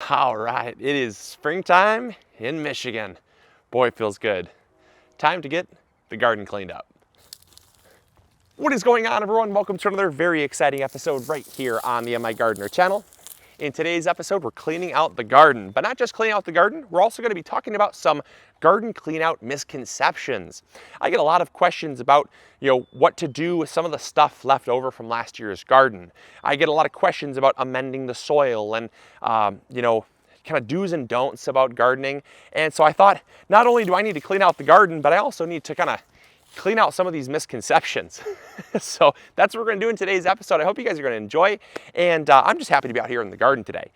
All right, it is springtime in Michigan. Boy, it feels good. Time to get the garden cleaned up. What is going on, everyone? Welcome to another very exciting episode right here on the MIgardener channel. In today's episode, we're cleaning out the garden, but not just cleaning out the garden, we're also going to be talking about some garden clean out misconceptions. I get a lot of questions about, what to do with some of the stuff left over from last year's garden. I get a lot of questions about amending the soil and, kind of do's and don'ts about gardening. And so I thought, not only do I need to clean out the garden, but I also need to kind of clean out some of these misconceptions. So that's what we're going to do in today's episode. I hope you guys are going to enjoy, and I'm just happy to be out here in the garden today.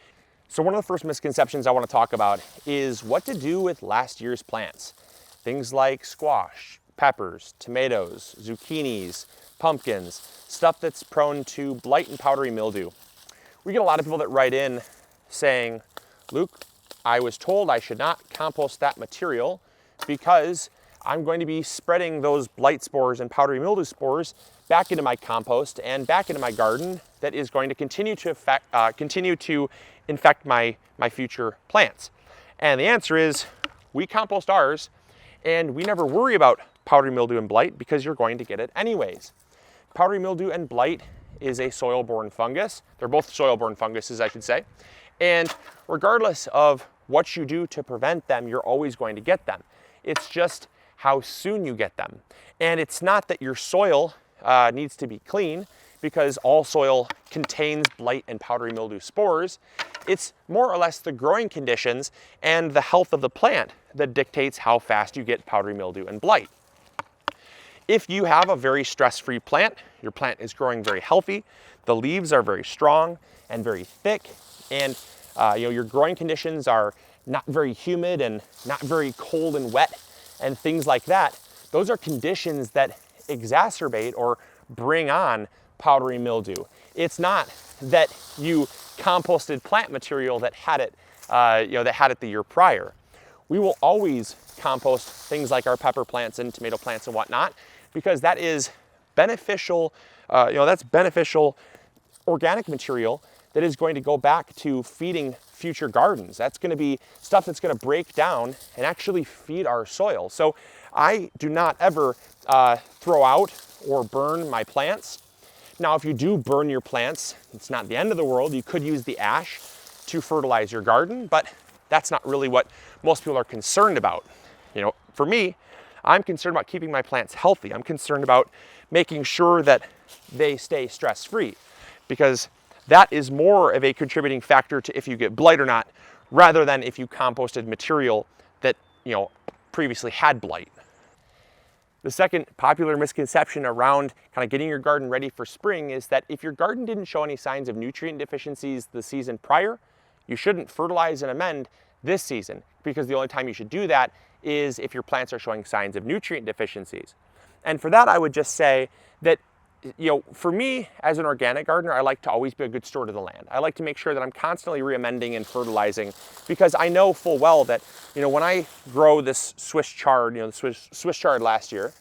So one of the first misconceptions I want to talk about is what to do with last year's plants. Things like squash, peppers, tomatoes, zucchinis, pumpkins, stuff that's prone to blight and powdery mildew. We get a lot of people that write in saying, Luke, I was told I should not compost that material because I'm going to be spreading those blight spores and powdery mildew spores back into my compost and back into my garden that is going to continue to infect my future plants. And the answer is we compost ours and we never worry about powdery mildew and blight because you're going to get it anyways. Powdery mildew and blight is a soil-borne fungus. They're both soil-borne funguses, I should say. And regardless of what you do to prevent them, you're always going to get them. It's just how soon you get them. And it's not that your soil needs to be clean because all soil contains blight and powdery mildew spores. It's more or less the growing conditions and the health of the plant that dictates how fast you get powdery mildew and blight. If you have a very stress-free plant, your plant is growing very healthy, the leaves are very strong and very thick, and your growing conditions are not very humid and not very cold and wet, and things like that, those are conditions that exacerbate or bring on powdery mildew. It's not that you composted plant material that had it, the year prior. We will always compost things like our pepper plants and tomato plants and whatnot, because that is beneficial. That's beneficial organic material that is going to go back to feeding future gardens. That's going to be stuff that's going to break down and actually feed our soil. So I do not ever throw out or burn my plants. Now, if you do burn your plants, it's not the end of the world. You could use the ash to fertilize your garden, but that's not really what most people are concerned about. For me, I'm concerned about keeping my plants healthy. I'm concerned about making sure that they stay stress-free, because that is more of a contributing factor to if you get blight or not, rather than if you composted material that, previously had blight. The second popular misconception around kind of getting your garden ready for spring is that if your garden didn't show any signs of nutrient deficiencies the season prior, you shouldn't fertilize and amend this season, because the only time you should do that is if your plants are showing signs of nutrient deficiencies. And for that, I would just say that for me as an organic gardener, I like to always be a good steward of the land. I like to make sure that I'm constantly re-amending and fertilizing, because I know full well that, when I grow this Swiss chard, the Swiss chard last year,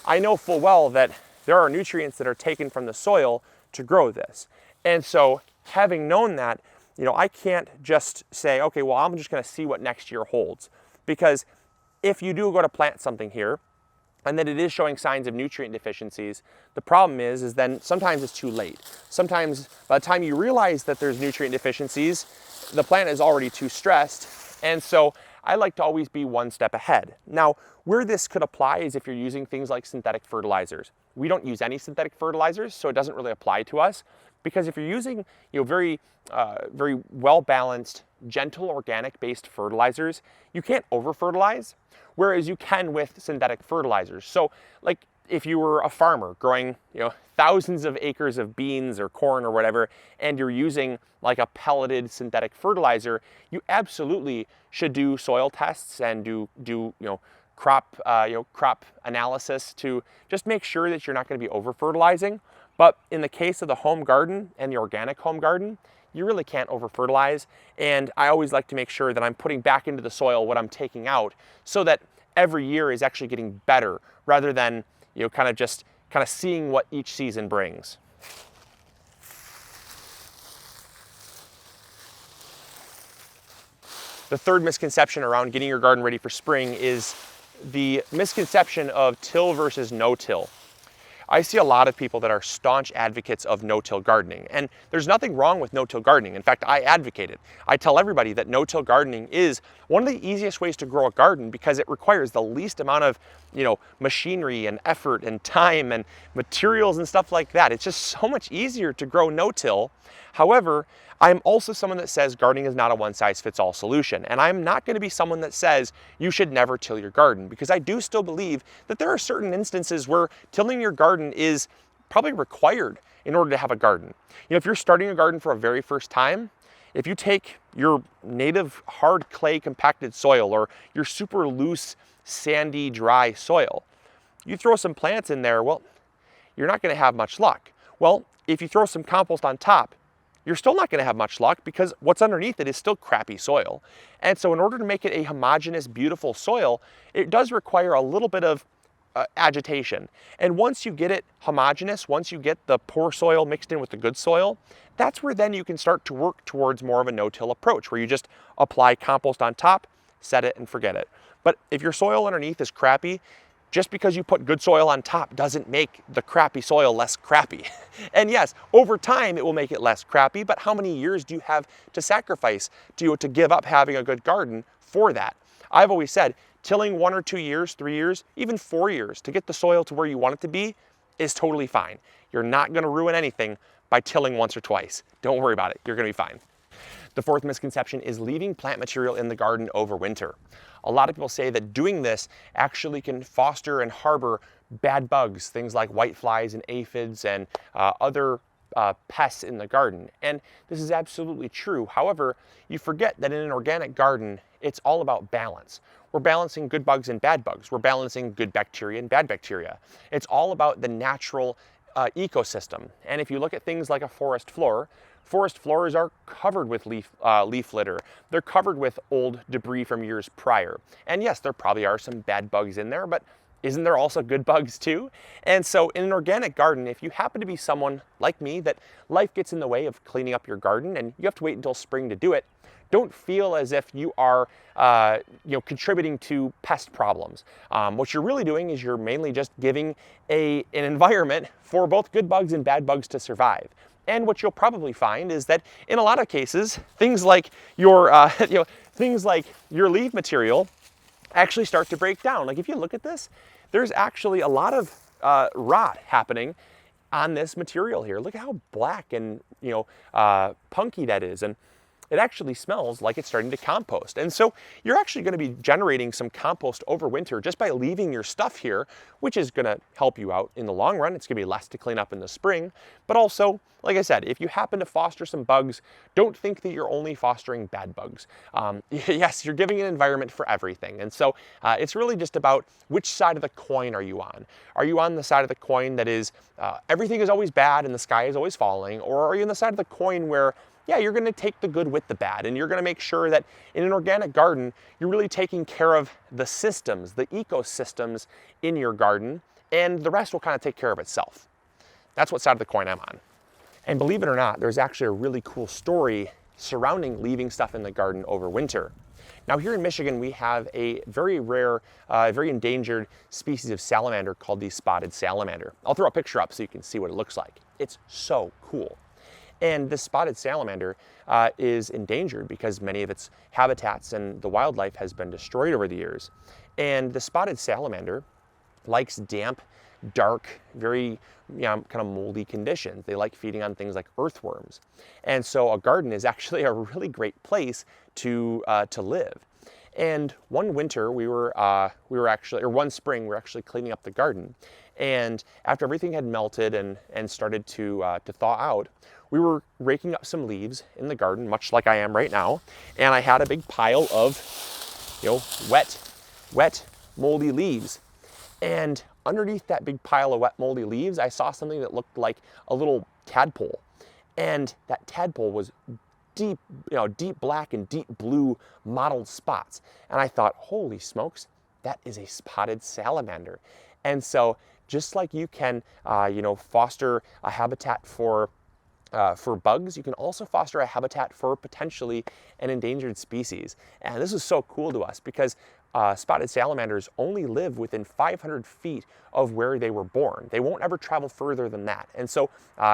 I know full well that there are nutrients that are taken from the soil to grow this. And so having known that, I can't just say, okay, well, I'm just going to see what next year holds. Because if you do go to plant something here, and that it is showing signs of nutrient deficiencies, the problem is then sometimes it's too late. Sometimes by the time you realize that there's nutrient deficiencies, the plant is already too stressed. And so I like to always be one step ahead. Now, where this could apply is if you're using things like synthetic fertilizers. We don't use any synthetic fertilizers, so it doesn't really apply to us, because if you're using very well-balanced, gentle organic-based fertilizers, you can't over-fertilize, whereas you can with synthetic fertilizers. So like if you were a farmer growing thousands of acres of beans or corn or whatever, and you're using like a pelleted synthetic fertilizer, you absolutely should do soil tests and do crop analysis to just make sure that you're not going to be over-fertilizing. But in the case of the home garden and the organic home garden, you really can't over-fertilize. And I always like to make sure that I'm putting back into the soil what I'm taking out, so that every year is actually getting better, rather than kind of seeing what each season brings. The third misconception around getting your garden ready for spring is the misconception of till versus no-till. I see a lot of people that are staunch advocates of no-till gardening, and there's nothing wrong with no-till gardening. In fact, I advocate it. I tell everybody that no-till gardening is one of the easiest ways to grow a garden because it requires the least amount of, machinery and effort and time and materials and stuff like that. It's just so much easier to grow no-till. However, I'm also someone that says gardening is not a one-size-fits-all solution, and I'm not going to be someone that says you should never till your garden, because I do still believe that there are certain instances where tilling your garden is probably required in order to have a garden. If you're starting a garden for a very first time, if you take your native hard clay compacted soil or your super loose sandy dry soil, you throw some plants in there, well, you're not going to have much luck. Well, if you throw some compost on top, you're still not going to have much luck because what's underneath it is still crappy soil. And so in order to make it a homogeneous, beautiful soil, it does require a little bit of agitation. And once you get it homogeneous, once you get the poor soil mixed in with the good soil, that's where then you can start to work towards more of a no-till approach, where you just apply compost on top, set it and forget it. But if your soil underneath is crappy, just because you put good soil on top doesn't make the crappy soil less crappy. And yes, over time it will make it less crappy, but how many years do you have to sacrifice to give up having a good garden for that? I've always said, tilling 1 or 2 years, 3 years, even 4 years to get the soil to where you want it to be is totally fine. You're not gonna ruin anything by tilling once or twice. Don't worry about it, you're gonna be fine. The fourth misconception is leaving plant material in the garden over winter. A lot of people say that doing this actually can foster and harbor bad bugs, things like whiteflies and aphids and other pests in the garden. And this is absolutely true. However, you forget that in an organic garden, it's all about balance. We're balancing good bugs and bad bugs. We're balancing good bacteria and bad bacteria. It's all about the natural ecosystem. And if you look at things like a forest floors are covered with leaf litter. They're covered with old debris from years prior. And yes, there probably are some bad bugs in there, but isn't there also good bugs too? And so in an organic garden, if you happen to be someone like me that life gets in the way of cleaning up your garden and you have to wait until spring to do it, don't feel as if you are contributing to pest problems. What you're really doing is you're mainly just giving an environment for both good bugs and bad bugs to survive. And what you'll probably find is that in a lot of cases, things like your leaf material actually start to break down. Like if you look at this, there's actually a lot of rot happening on this material here. Look at how black and punky that is. And it actually smells like it's starting to compost. And so you're actually going to be generating some compost over winter just by leaving your stuff here, which is going to help you out in the long run. It's going to be less to clean up in the spring. But also, like I said, if you happen to foster some bugs, don't think that you're only fostering bad bugs. Yes, you're giving an environment for everything. And so it's really just about which side of the coin are you on? Are you on the side of the coin that is everything is always bad and the sky is always falling? Or are you on the side of the coin where yeah, you're going to take the good with the bad, and you're going to make sure that in an organic garden, you're really taking care of the systems, the ecosystems in your garden, and the rest will kind of take care of itself. That's what side of the coin I'm on. And believe it or not, there's actually a really cool story surrounding leaving stuff in the garden over winter. Now here in Michigan, we have a very rare, very endangered species of salamander called the spotted salamander. I'll throw a picture up so you can see what it looks like. It's so cool. And this spotted salamander is endangered because many of its habitats and the wildlife has been destroyed over the years. And the spotted salamander likes damp, dark, very kind of moldy conditions. They like feeding on things like earthworms. And so a garden is actually a really great place to live. And one winter one spring we were actually cleaning up the garden. And after everything had melted and started to thaw out, we were raking up some leaves in the garden, much like I am right now. And I had a big pile of, wet, moldy leaves. And underneath that big pile of wet, moldy leaves, I saw something that looked like a little tadpole. And that tadpole was deep black and deep blue mottled spots. And I thought, holy smokes, that is a spotted salamander. And so just like you can, foster a habitat for for bugs, you can also foster a habitat for potentially an endangered species. And this is so cool to us because spotted salamanders only live within 500 feet of where they were born. They won't ever travel further than that. And so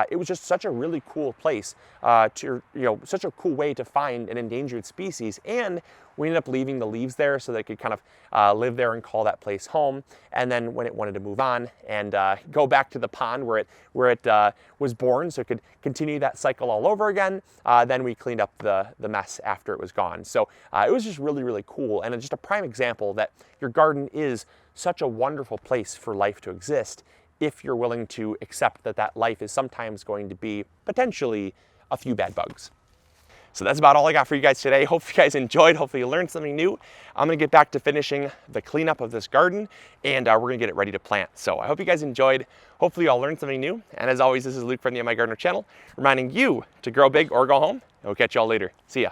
it was just such a really cool place such a cool way to find an endangered species. And we ended up leaving the leaves there so they could kind of live there and call that place home. And then when it wanted to move on and go back to the pond where it was born, so it could continue that cycle all over again, then we cleaned up the mess after it was gone. So it was just really, really cool, and just a prime example that your garden is such a wonderful place for life to exist if you're willing to accept that that life is sometimes going to be potentially a few bad bugs. So that's about all I got for you guys today. Hope you guys enjoyed. Hopefully you learned something new. I'm gonna get back to finishing the cleanup of this garden, and we're gonna get it ready to plant. So I hope you guys enjoyed. Hopefully you all learned something new. And as always, this is Luke from the MIgardener channel, reminding you to grow big or go home. And we'll catch you all later. See ya.